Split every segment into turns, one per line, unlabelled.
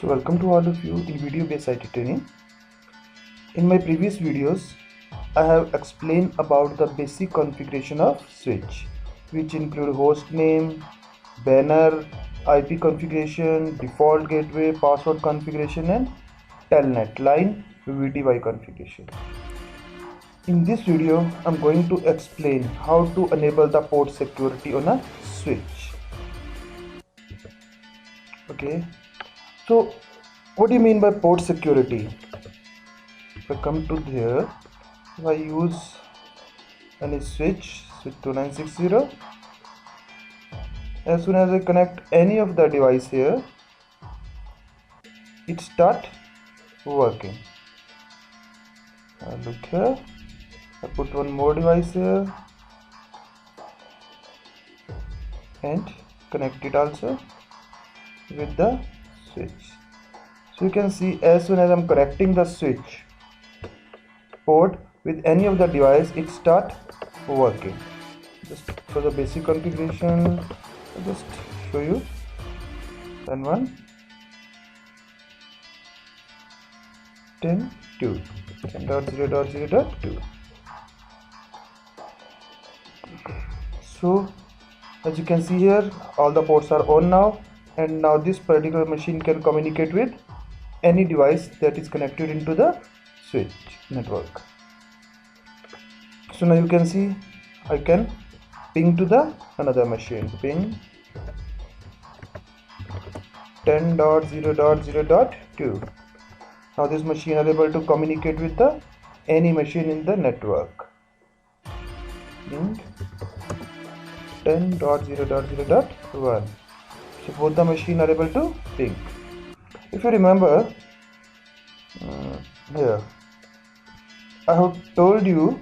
So welcome to all of you in video based IT training. In my previous videos I have explained about the basic configuration of switch, which include host name, banner, IP configuration, default gateway, password configuration and telnet line VTY configuration. In this video I'm going to explain how to enable the port security on a switch. Okay, so what do you mean by port security? If I come to here, if I use any switch 2960, as soon as I connect any of the device here, it start working. Look here, I put one more device here and connect it also with the switch. So you can see as soon as I'm connecting the switch port with any of the device, it start working. Just for the basic configuration, I'll just show you. Then 1 10.2 10.0.0.2. So as you can see here, all the ports are on now, and now this particular machine can communicate with any device that is connected into the switch network. So now you can see I can ping to the another machine, ping 10.0.0.2. Now this machine are able to communicate with the any machine in the network. Ping 10.0.0.1. So both the machine are able to ping. If you remember, here I have told you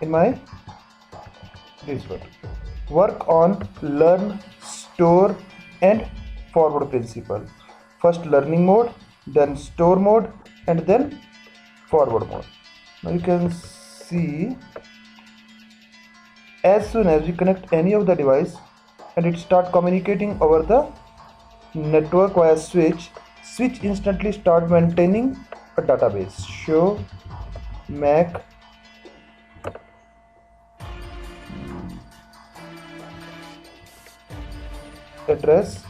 in my this one, work on learn, store and forward principle. First learning mode, then store mode and then forward mode. Now you can see as soon as we connect any of the device and it start communicating over the network via switch instantly start maintaining a database. Show MAC address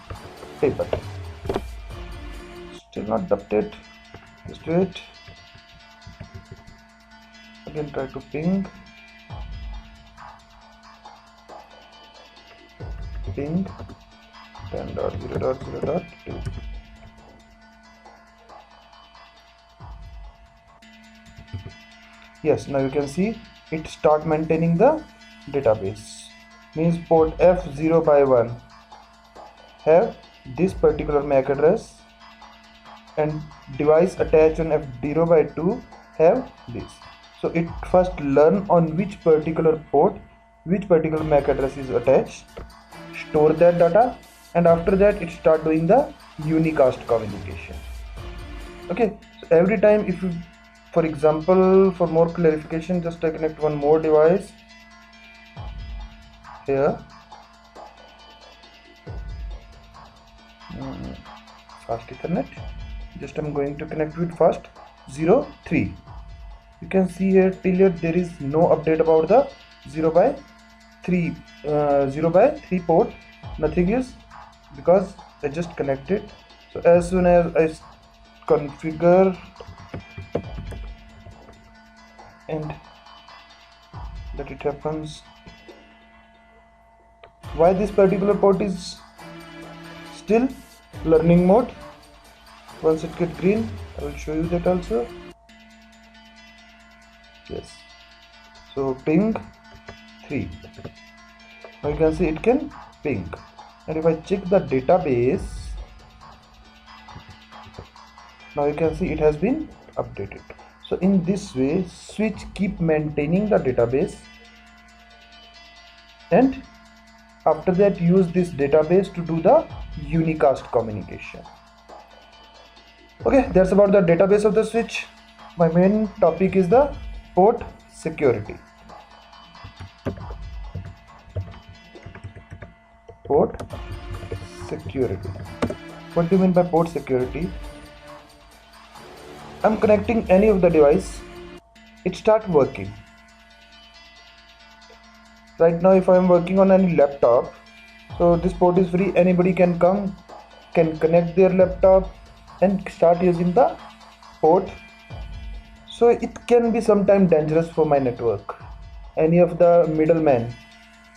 table. Still not update. Just wait. Again try to ping 10.0.0.2. Yes, now you can see it start maintaining the database. Means port F0 by 1 have this particular MAC address and device attached on F0 by 2 have this. So it first learn on which particular port which particular MAC address is attached, store that data, and after that it start doing the unicast communication. Okay, so every time, if you, for example, for more clarification, just I connect one more device here, fast Ethernet. Just I'm going to connect with fast 03. You can see here till here there is no update about the 0 by 3 port. Nothing is, because I just connected. So as soon as I configure and that it happens, why this particular port is still learning mode. Once it gets green, I will show you that also. Yes, so ping 3. Now you can see it can ping, and if I check the database, now you can see it has been updated. So in this way switch keep maintaining the database, and after that use this database to do the unicast communication. Okay, that's about the database of the switch. My main topic is the port security. Port security. What do you mean by port security? I'm connecting any of the device, it start working. Right now if I'm working on any laptop, so this port is free, anybody can come, can connect their laptop and start using the port. So it can be sometimes dangerous for my network. Any of the middlemen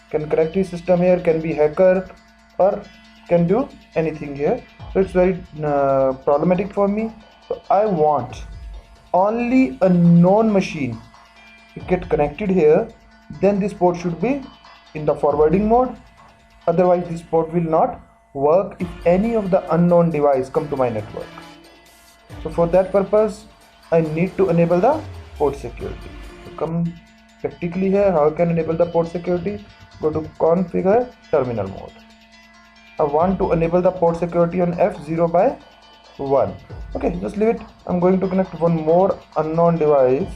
can connect his system here, can be hacker or can do anything here. So it's very problematic for me. So I want only a known machine to get connected here, then this port should be in the forwarding mode. Otherwise this port will not work if any of the unknown device come to my network. So for that purpose I need to enable the port security. So come practically here, how I can enable the port security? Go to configure terminal mode. I want to enable the port security on F0 by 1. Okay, just leave it. I'm going to connect one more unknown device.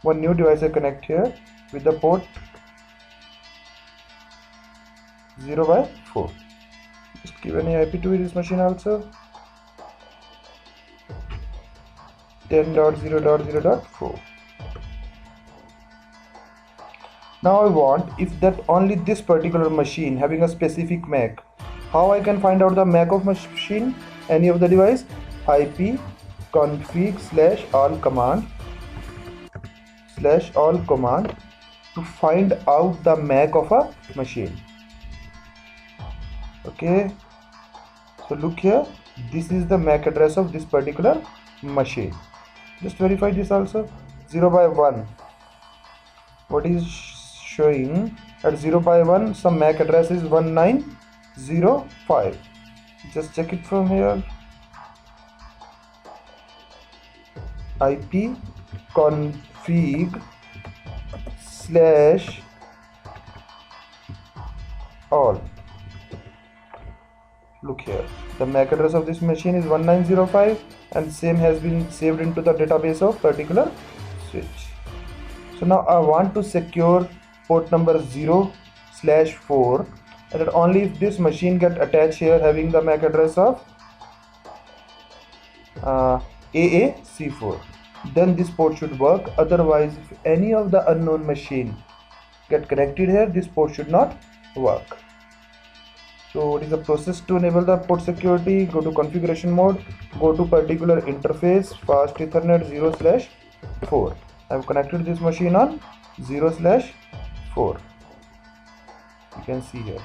One new device I connect here with the port 0 by 4. Just give any IP to this machine also. 10.0.0.4. Now I want if that only this particular machine having a specific MAC. How I can find out the MAC of machine, any of the device? IP config /all command to find out the MAC of a machine. Okay, so look here, this is the MAC address of this particular machine. Just verify this also. 0 by 1, what is showing at 0 by 1, some MAC address is 1905. Just check it from here. IP config /all. Look here, the MAC address of this machine is 1905 and same has been saved into the database of particular switch. So now I want to secure port number 0/4, and that only if this machine get attached here having the MAC address of AAC4, then this port should work. Otherwise if any of the unknown machine get connected here, this port should not work. So what is the process to enable the port security? Go to configuration mode, go to particular interface, fast Ethernet 0/4. I have connected this machine on 0/4. You can see here.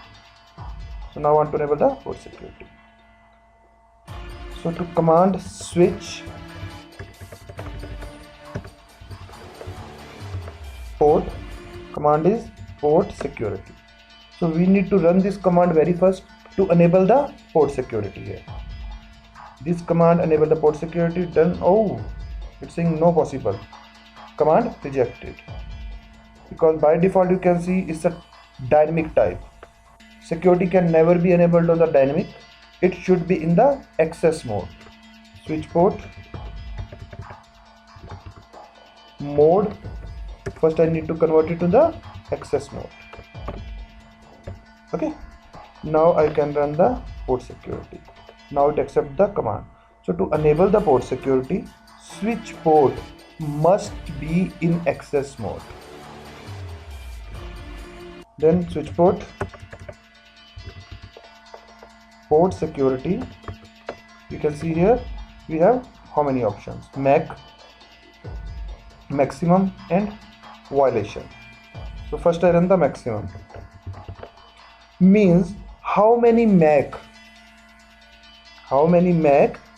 So now I want to enable the port security. So to command switch port, command is port security. So we need to run this command very first to enable the port security here. This command enable the port security, done. Oh, it's saying no possible, command rejected, because by default you can see it's a dynamic type. Security can never be enabled on the dynamic, it should be in the access mode. Switch port mode, first I need to convert it to the access mode. Okay, now I can run the port security. Now it accepts the command. So to enable the port security, switch port must be in access mode. Then switch port security, you can see here we have how many options: MAC, maximum and violation. So first I run the maximum, means how many MAC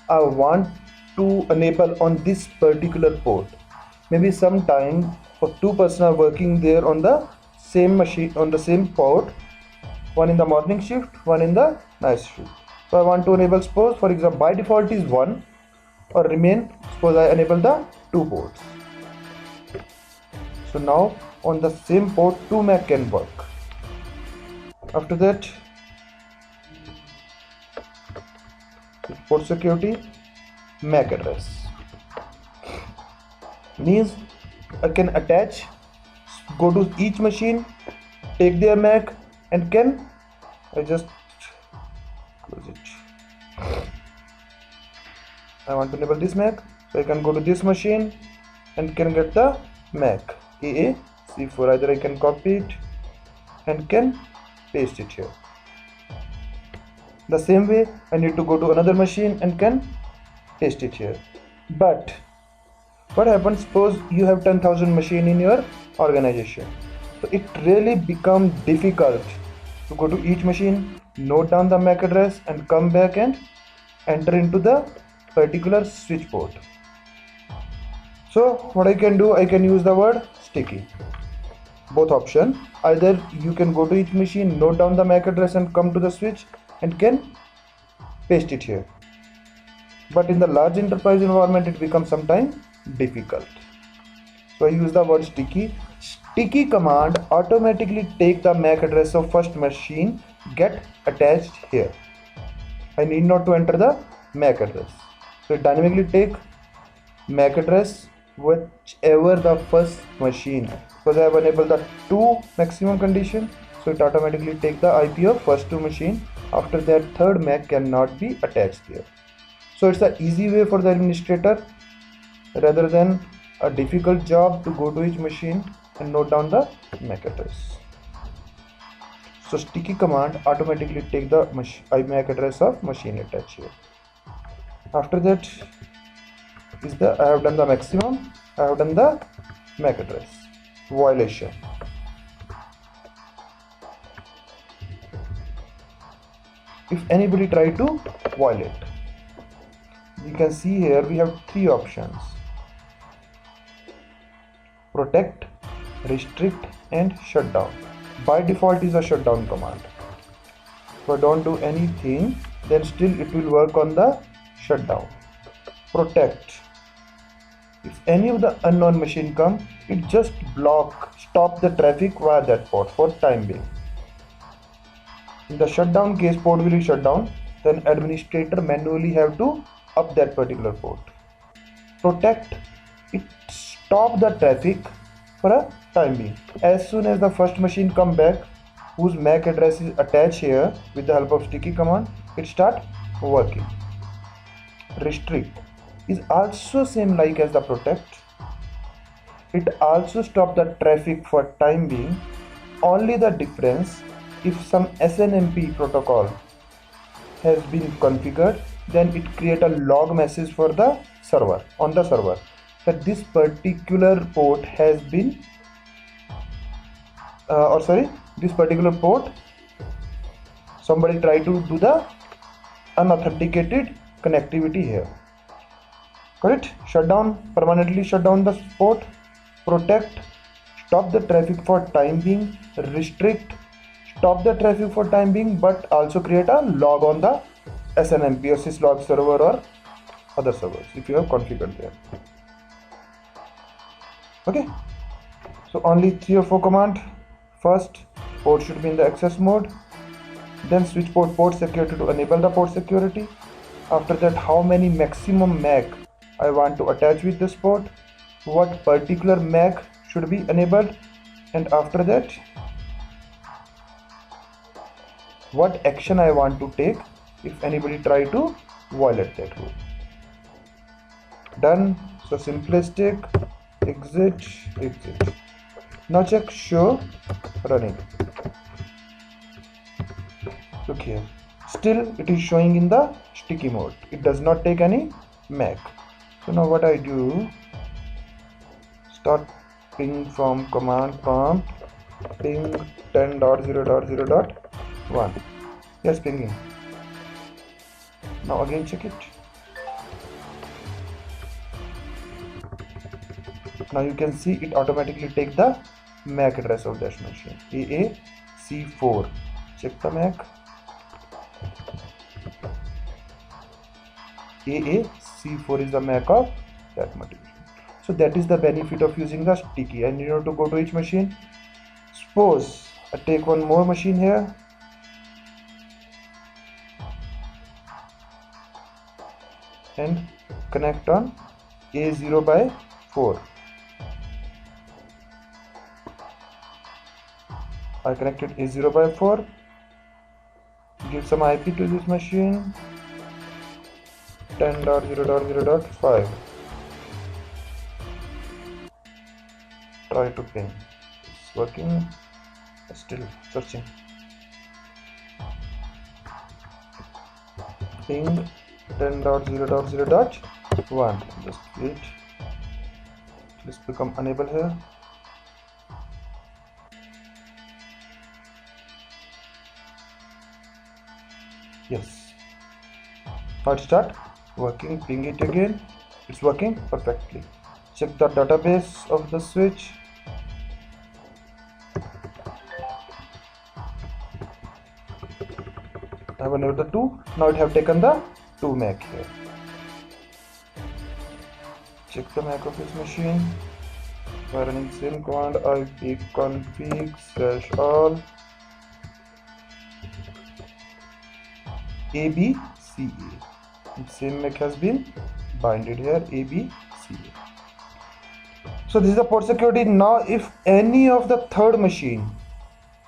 I want to enable on this particular port. Maybe sometime for two persons are working there on the same machine, on the same port, one in the morning shift, one in the night shift. So I want to enable, suppose for example by default is 1, or remain, suppose I enable the 2 ports. So now on the same port 2 MAC can work. After that, port security MAC address, means I can attach, go to each machine, take their MAC, and can I just close it. I want to enable this MAC, so I can go to this machine and can get the MAC AAC4. Either I can copy it and can paste it here. The same way I need to go to another machine and can paste it here. But what happens, suppose you have 10,000 machine in your organization, so it really becomes difficult to go to each machine, note down the MAC address and come back and enter into the particular switch port. So what I can do, I can use the word sticky. Both option, either you can go to each machine, note down the MAC address and come to the switch and can paste it here. But in the large enterprise environment it becomes sometimes difficult. So I use the word sticky. Sticky command automatically take the MAC address of first machine get attached here. I need not to enter the MAC address. So it dynamically take MAC address whichever the first machine, because I have enabled the 2 maximum condition, so it automatically take the IP of first 2 machine. After that third MAC cannot be attached here. So it's an easy way for the administrator rather than a difficult job to go to each machine and note down the MAC address. So sticky command automatically take the MAC address of machine attached here. After that is I have done the maximum, I have done the MAC address violation. If anybody try to violate, you can see here we have 3 options: protect, restrict and shut down. By default is a shutdown command. If I don't do anything, then still it will work on the shutdown. Protect, if any of the unknown machine come, it just stop the traffic via that port for time being. In the shutdown case, port will be shut down, then administrator manually have to up that particular port. Protect, it stop the traffic for a time being. As soon as the first machine come back whose MAC address is attached here, with the help of sticky command it start working. Restrict is also same like as the protect. It also stop the traffic for time being. Only the difference, if some SNMP protocol has been configured, then it create a log message for the server, on the server, that this particular port has been this particular port somebody try to do the unauthenticated connectivity here. Correct? Shut down, permanently shut down the port. Protect, stop the traffic for time being. Restrict, stop the traffic for time being but also create a log on the SNMP or syslog server or other servers if you have configured there. Okay, so only 3 or 4 command. First, port should be in the access mode, then switch port security to enable the port security. After that, how many maximum MAC I want to attach with this port, what particular MAC should be enabled, and after that what action I want to take if anybody try to violate that rule. Done. So simplistic, exit. Now check show running. Look here, still it is showing in the sticky mode. It does not take any MAC. So now what I do, start ping from command prompt, ping 10.0.0.1. Yes, pinging. Now again check it. Now you can see it automatically take the MAC address of that machine, AAC4. Check the MAC. AAC4 is the MAC of that machine. So that is the benefit of using the sticky. And you know to go to each machine. Suppose I take one more machine here. And connect on A0/4. I connected A0/4. Give some IP to this machine. 10.0.0.5. Try to ping. It's working. Still searching. Ping 10.0.0.1. Just wait. Let's become unable here. Yes. Now it start working. Ping it again. It's working perfectly. Check the database of the switch. I have enabled the 2. Now it have taken the 2 MAC here. Check the MAC of this machine by running same command ipconfig/all abca. Same MAC has been binded here, abca. So this is the port security. Now if any of the third machine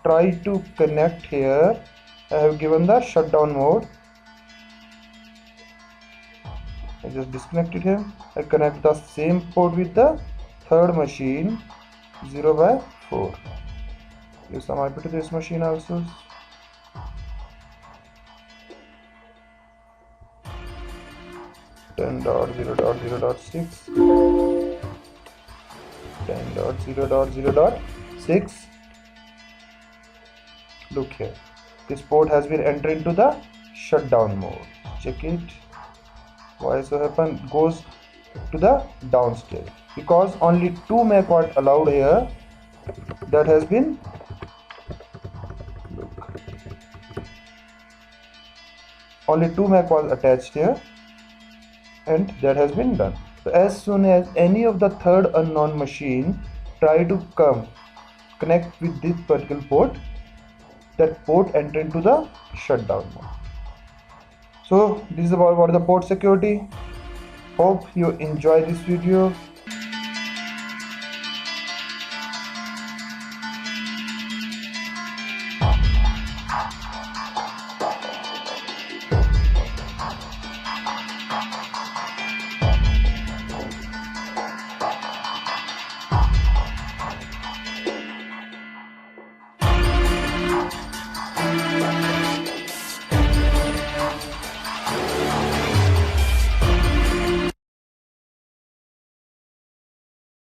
try to connect here, I have given the shutdown mode. I just disconnected him. I connect the same port with the third machine 0/4. Give some IP to this machine also. .0.0.6. 10.0.0.6. Look here. This port has been entered into the shutdown mode. Check it. Why so happen? Goes to the downstairs because only 2 MAC was allowed here. That has been only 2 MAC was attached here, and that has been done. So as soon as any of the third unknown machine try to come connect with this particular port, that port enter into the shutdown mode. So this is about the port security. Hope you enjoy this video.